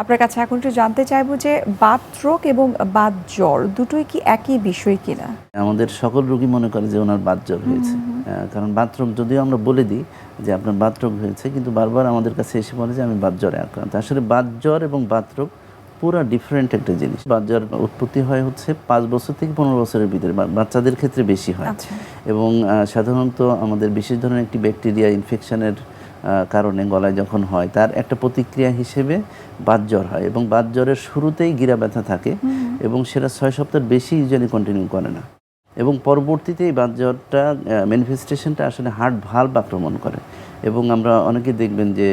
আপনার কাছে এখন একটু জানতে চাইবো যে বাতরোগ এবং বাতজ্বর দুটোই কি একই বিষয় কিনা? আমাদের সকল রোগী মনে করে যে ওনার বাতজ্বর হয়েছে। কারণ বাতরোগ যদিও আমরা বলে দিই যে আপনার বাতরোগ হয়েছে, কিন্তু বারবার আমাদের কাছে এসে বলে যে আমি বাতজ্বরে আক্রান্ত। আসলে বাতজ্বর এবং বাতরোগ পুরা ডিফারেন্ট একটা জিনিস। বাতজ্বর উৎপত্তি হয় হচ্ছে 5 বছর থেকে 15 বছরের ভিতরে, বাচ্চাদের ক্ষেত্রে বেশি হয়। আচ্ছা। এবং সাধারণত আমাদের বিশেষ ধরনের একটি ব্যাকটেরিয়া ইনফেকশনের কারণে গলায় যখন হয় তার একটা প্রতিক্রিয়া হিসেবে বাতজ্বর হয়, এবং বাতজ্বরের শুরুতেই গিরা ব্যথা থাকে এবং সেটা 6 সপ্তাহের বেশি ইউজুয়ালি কন্টিনিউ করে না, এবং পরবর্তীতে এই বাতজ্বরটা ম্যানিফেস্টেশনটা আসলে হার্ট ভালভ আক্রমণ করে, এবং আমরা অনেকে দেখবেন যে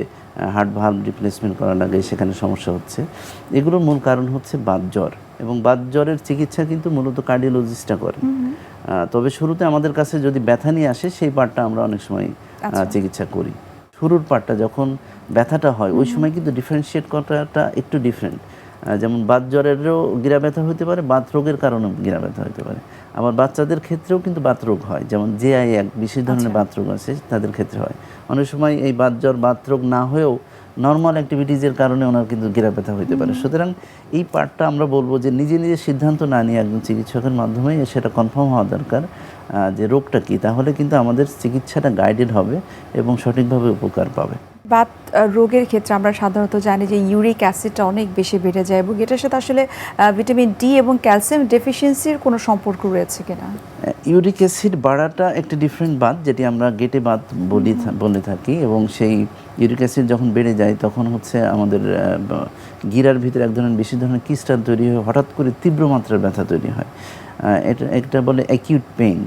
হার্ট ভালভ রিপ্লেসমেন্ট করার আগে সেখানে সমস্যা হচ্ছে। এগুলোর মূল কারণ হচ্ছে বাতজ্বর, এবং বাতজ্বরের চিকিৎসা কিন্তু মূলত কার্ডিওলজিস্টরা করে। তবে শুরুতে আমাদের কাছে যদি ব্যথা নিয়ে আসে সেই পার্টটা আমরা অনেক সময় চিকিৎসা করি। শুরুর পার্টটা যখন ব্যথাটা হয় ওই সময় কিন্তু ডিফারেন্সিয়েট করাটা একটু ডিফারেন্ট। যেমন বাতজ্বরেরও গিরা ব্যথা হতে পারে, বাতরোগের কারণেও গিরা ব্যথা হতে পারে। আবার বাচ্চাদের ক্ষেত্রেও কিন্তু বাতরোগ হয়, যেমন JI1 বিশেষ ধরনের বাতরোগ আছে তাদের ক্ষেত্রে হয়। অনেক সময় এই বাতজ্বর বাতরোগ না হয়েও নর্মাল অ্যাক্টিভিটিজের কারণে ওনার কিন্তু গিরা ব্যথা হতে পারে। সুতরাং এই পার্টটা আমরা বলবো যে নিজে নিজে সিদ্ধান্ত না নিয়ে একজন চিকিৎসকের মাধ্যমেই সেটা কনফার্ম হওয়া দরকার যে রোগটা কী, তাহলে কিন্তু আমাদের চিকিৎসাটা গাইডেড হবে এবং সঠিকভাবে উপকার পাবে। বাত রোগের ক্ষেত্রে আমরা সাধারণত জানি যে ইউরিক অ্যাসিডটা অনেক বেশি বেড়ে যায়, এবং এটার সাথে আসলে ভিটামিন ডি এবং ক্যালসিয়াম ডেফিসিয়েন্সির কোনো সম্পর্ক রয়েছে কিনা? ইউরিক অ্যাসিড বাড়াটা একটি ডিফারেন্ট বাত, যেটি আমরা গেটে বাত বলে থাকি, এবং সেই ইউরিক অ্যাসিড যখন বেড়ে যায় তখন হচ্ছে আমাদের গিরার ভিতরে এক ধরনের বিশেষ ধরনের ক্রিস্টাল তৈরি হয়ে হঠাৎ করে তীব্র মাত্রার ব্যথা তৈরি হয়। এটা বলে অ্যাকিউট পেইন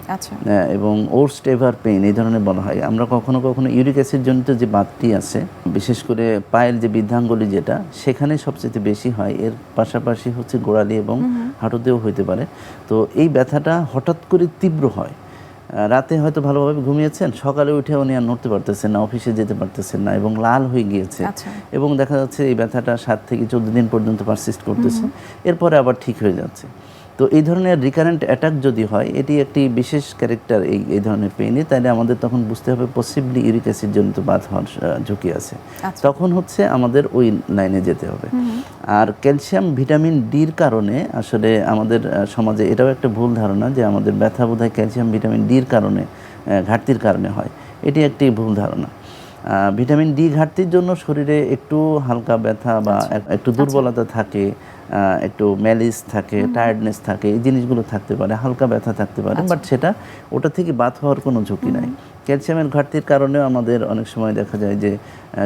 এবং ওর্স্ট এভার পেইন এই ধরনের বলা হয়। আমরা কখনো কখনো ইউরিক অ্যাসিড জনিত যে বাতটি আছে, বিশেষ করে পায়ের যে বৃদ্ধাঙ্গুলি যেটা, সেখানে সবচেয়ে বেশি হয়। এর পাশাপাশি হচ্ছে গোড়ালি এবং হাঁটুতেও হইতে পারে। তো এই ব্যথাটা হঠাৎ করে তীব্র হয়। রাতে হয়তো ভালোভাবে ঘুমিয়েছেন, সকালে উঠে উনি আর নড়তে পারতেছেন না, অফিসে যেতে পারতেছেন না, এবং লাল হয়ে গিয়েছে, এবং দেখা যাচ্ছে এই ব্যথাটা 7 থেকে 14 দিন পর্যন্ত পারসিস্ট করতেছে, এরপরে আবার ঠিক হয়ে যাচ্ছে। তো এই ধরনের রিকারেন্ট অ্যাটাক যদি হয়, এটি একটি বিশেষ ক্যারেক্টার এই ধরনের পেইনে, তাহলে আমাদের তখন বুঝতে হবে পসিবলি ইউরিক অ্যাসিড জনিত বাত হওয়ার ঝুঁকি আছে। তখন হচ্ছে আমাদের ওই লাইনে যেতে হবে। আর ক্যালসিয়াম ভিটামিন ডির কারণে আসলে আমাদের সমাজে এটাও একটা ভুল ধারণা যে আমাদের ব্যথা বোধহয় ক্যালসিয়াম ভিটামিন ডির কারণে, ঘাটতির কারণে হয়। এটি একটি ভুল ধারণা। ভিটামিন ডি ঘাটতির জন্য শরীরে একটু হালকা ব্যথা বা একটু দুর্বলতা থাকে, একটু ম্যালিস থাকে, টায়ার্ডনেস থাকে, এই জিনিসগুলো থাকতে পারে, হালকা ব্যথা থাকতে পারে, বাট ওটা থেকে বাত হওয়ার কোনো ঝুঁকি নাই। ক্যালসিয়ামের ঘাটতির কারণেও আমাদের অনেক সময় দেখা যায় যে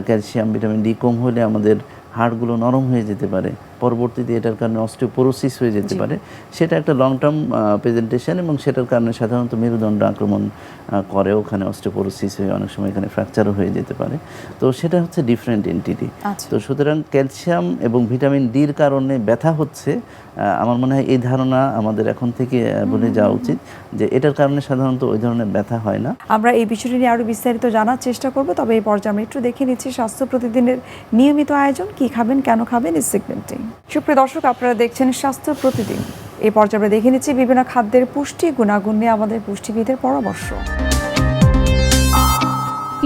ক্যালসিয়াম ভিটামিন ডি কম হলে আমাদের হাড়গুলো নরম হয়ে যেতে পারে, পরবর্তীতে এটার কারণে অস্টিওপোরোসিস হয়ে যেতে পারে। সেটা একটা লং টার্ম প্রেজেন্টেশন, এবং সেটার কারণে সাধারণত মেরুদণ্ড আক্রমণ করে, ওখানে অস্টিওপোরোসিস হয়ে অনেক সময় এখানে ফ্র্যাকচারও হয়ে যেতে পারে। তো সেটা হচ্ছে ডিফারেন্ট এন্টিটি। তো সুতরাং ক্যালসিয়াম এবং ভিটামিন ডির কারণে ব্যথা হচ্ছে, আমার মনে হয় এই ধারণা আমাদের এখন থেকে বলে যাওয়া উচিত যে এটার কারণে সাধারণত ওই ধরনের ব্যথা হয় না। আমরা এই বিষয়টি নিয়ে আরও বিস্তারিত জানার চেষ্টা করব, তবে এই পর্যায়ে আমরা একটু দেখে নিচ্ছি স্বাস্থ্য প্রতিদিনের নিয়মিত আয়োজন, কি খাবেন কেন খাবেন এই সেগমেন্টে। সুপ্রিয় দর্শক, আপনারা দেখছেন স্বাস্থ্য প্রতিদিন। এই পর্যায়ে আমরা দেখে নিচ্ছি বিভিন্ন খাদ্যের পুষ্টি গুণাগুণ নিয়ে আমাদের পুষ্টিবিদের পরামর্শ।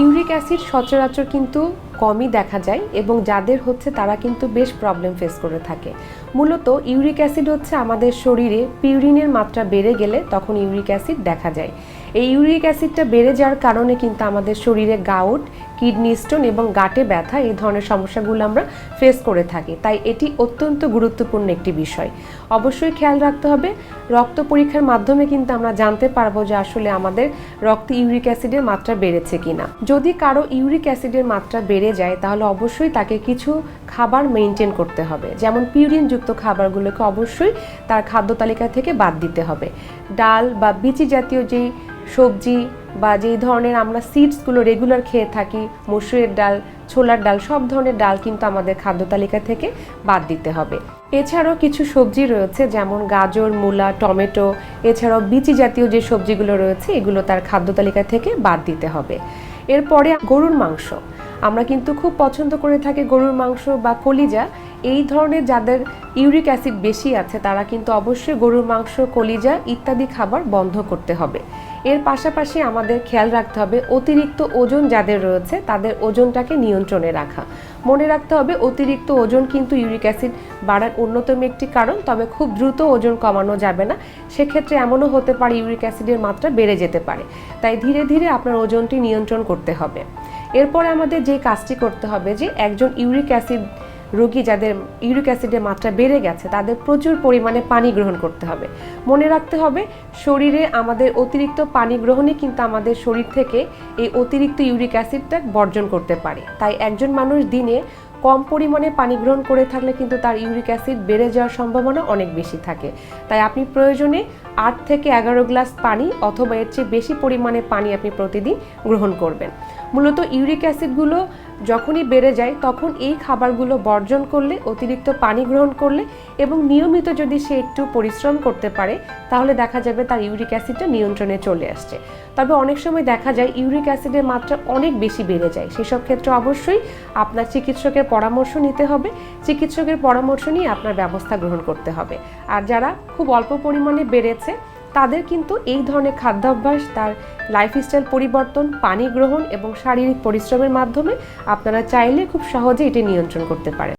ইউরিক অ্যাসিড সচরাচর কিন্তু কমই দেখা যায়, এবং যাদের হচ্ছে তারা কিন্তু বেশ প্রবলেম ফেস করে থাকে। মূলত ইউরিক অ্যাসিড হচ্ছে আমাদের শরীরে পিউরিনের মাত্রা বেড়ে গেলে তখন ইউরিক অ্যাসিড দেখা যায়। এই ইউরিক অ্যাসিডটা বেড়ে যাওয়ার কারণে কিন্তু আমাদের শরীরে গাউট, কিডনি স্টোন এবং গাঁটে ব্যথা এই ধরনের সমস্যাগুলো আমরা ফেস করে থাকি। তাই এটি অত্যন্ত গুরুত্বপূর্ণ একটি বিষয়। অবশ্যই খেয়াল রাখতে হবে, রক্ত পরীক্ষার মাধ্যমে কিন্তু আমরা জানতে পারবো যে আসলে আমাদের রক্তে ইউরিক অ্যাসিডের মাত্রা বেড়েছে কিনা। যদি কারো ইউরিক অ্যাসিডের মাত্রা বেড়ে যায় তাহলে অবশ্যই তাকে কিছু খাবার মেনটেন করতে হবে, যেমন পিউরিনযুক্ত খাবারগুলোকে অবশ্যই তার খাদ্য তালিকা থেকে বাদ দিতে হবে। ডাল বা বিচি জাতীয় যেই সবজি বা যেই ধরনের আমরা সিডসগুলো রেগুলার খেয়ে থাকি, মসুরের ডাল, ছোলার ডাল, সব ধরনের ডাল কিন্তু আমাদের খাদ্য তালিকা থেকে বাদ দিতে হবে। এছাড়াও কিছু সবজি রয়েছে যেমন গাজর, মূলা, টমেটো, এছাড়াও বিচি জাতীয় যে সবজিগুলো রয়েছে এগুলো তার খাদ্য তালিকা থেকে বাদ দিতে হবে। এরপরে গরুর মাংস, আমরা কিন্তু খুব পছন্দ করে থাকি গরুর মাংস বা কলিজা। এই ধরনের যাদের ইউরিক অ্যাসিড বেশি আছে তারা কিন্তু অবশ্যই গরুর মাংস, কলিজা ইত্যাদি খাবার বন্ধ করতে হবে। এর পাশাপাশি আমাদের খেয়াল রাখতে হবে অতিরিক্ত ওজন যাদের রয়েছে তাদের ওজনটাকে নিয়ন্ত্রণে রাখা। মনে রাখতে হবে অতিরিক্ত ওজন কিন্তু ইউরিক অ্যাসিড বাড়ার অন্যতম একটি কারণ, তবে খুব দ্রুত ওজন কমানো যাবে না। সেক্ষেত্রে এমনও হতে পারে ইউরিক অ্যাসিডের মাত্রা বেড়ে যেতে পারে, তাই ধীরে ধীরে আপনার ওজনটি নিয়ন্ত্রণ করতে হবে। এরপর আমাদের যে কাজটি করতে হবে যে একজন ইউরিক অ্যাসিড রোগী যাদের ইউরিক অ্যাসিডের মাত্রা বেড়ে গেছে তাদের প্রচুর পরিমাণে পানি গ্রহণ করতে হবে। মনে রাখতে হবে শরীরে আমাদের অতিরিক্ত পানি গ্রহণে কিন্তু আমাদের শরীর থেকে এই অতিরিক্ত ইউরিক অ্যাসিডটা বর্জন করতে পারে। তাই একজন মানুষ দিনে কম পরিমাণে পানি গ্রহণ করে থাকলে কিন্তু তার ইউরিক অ্যাসিড বেড়ে যাওয়ার সম্ভাবনা অনেক বেশি থাকে। তাই আপনি প্রয়োজনে 8 থেকে 11 গ্লাস পানি অথবা এর চেয়ে বেশি পরিমাণে পানি আপনি প্রতিদিন গ্রহণ করবেন। মূলত ইউরিক অ্যাসিডগুলো যখনই বেড়ে যায় তখন এই খাবারগুলো বর্জন করলে, অতিরিক্ত পানি গ্রহণ করলে এবং নিয়মিত যদি সে একটু পরিশ্রম করতে পারে তাহলে দেখা যাবে তার ইউরিক অ্যাসিডটা নিয়ন্ত্রণে চলে আসছে। তবে অনেক সময় দেখা যায় ইউরিক অ্যাসিডের মাত্রা অনেক বেশি বেড়ে যায়, সেসব ক্ষেত্রে অবশ্যই আপনার চিকিৎসকের পরামর্শ নিতে হবে। চিকিৎসকের পরামর্শ নিয়ে আপনার ব্যবস্থা গ্রহণ করতে হবে। আর যারা খুব অল্প পরিমাণে বেড়েছে তাদের কিন্তু এই ধরনের খাদ্যাভ্যাস, তার লাইফস্টাইল পরিবর্তন, পানি গ্রহণ এবং শারীরিক পরিশ্রমের মাধ্যমে আপনারা চাইলে খুব সহজে এটি নিয়ন্ত্রণ করতে পারেন।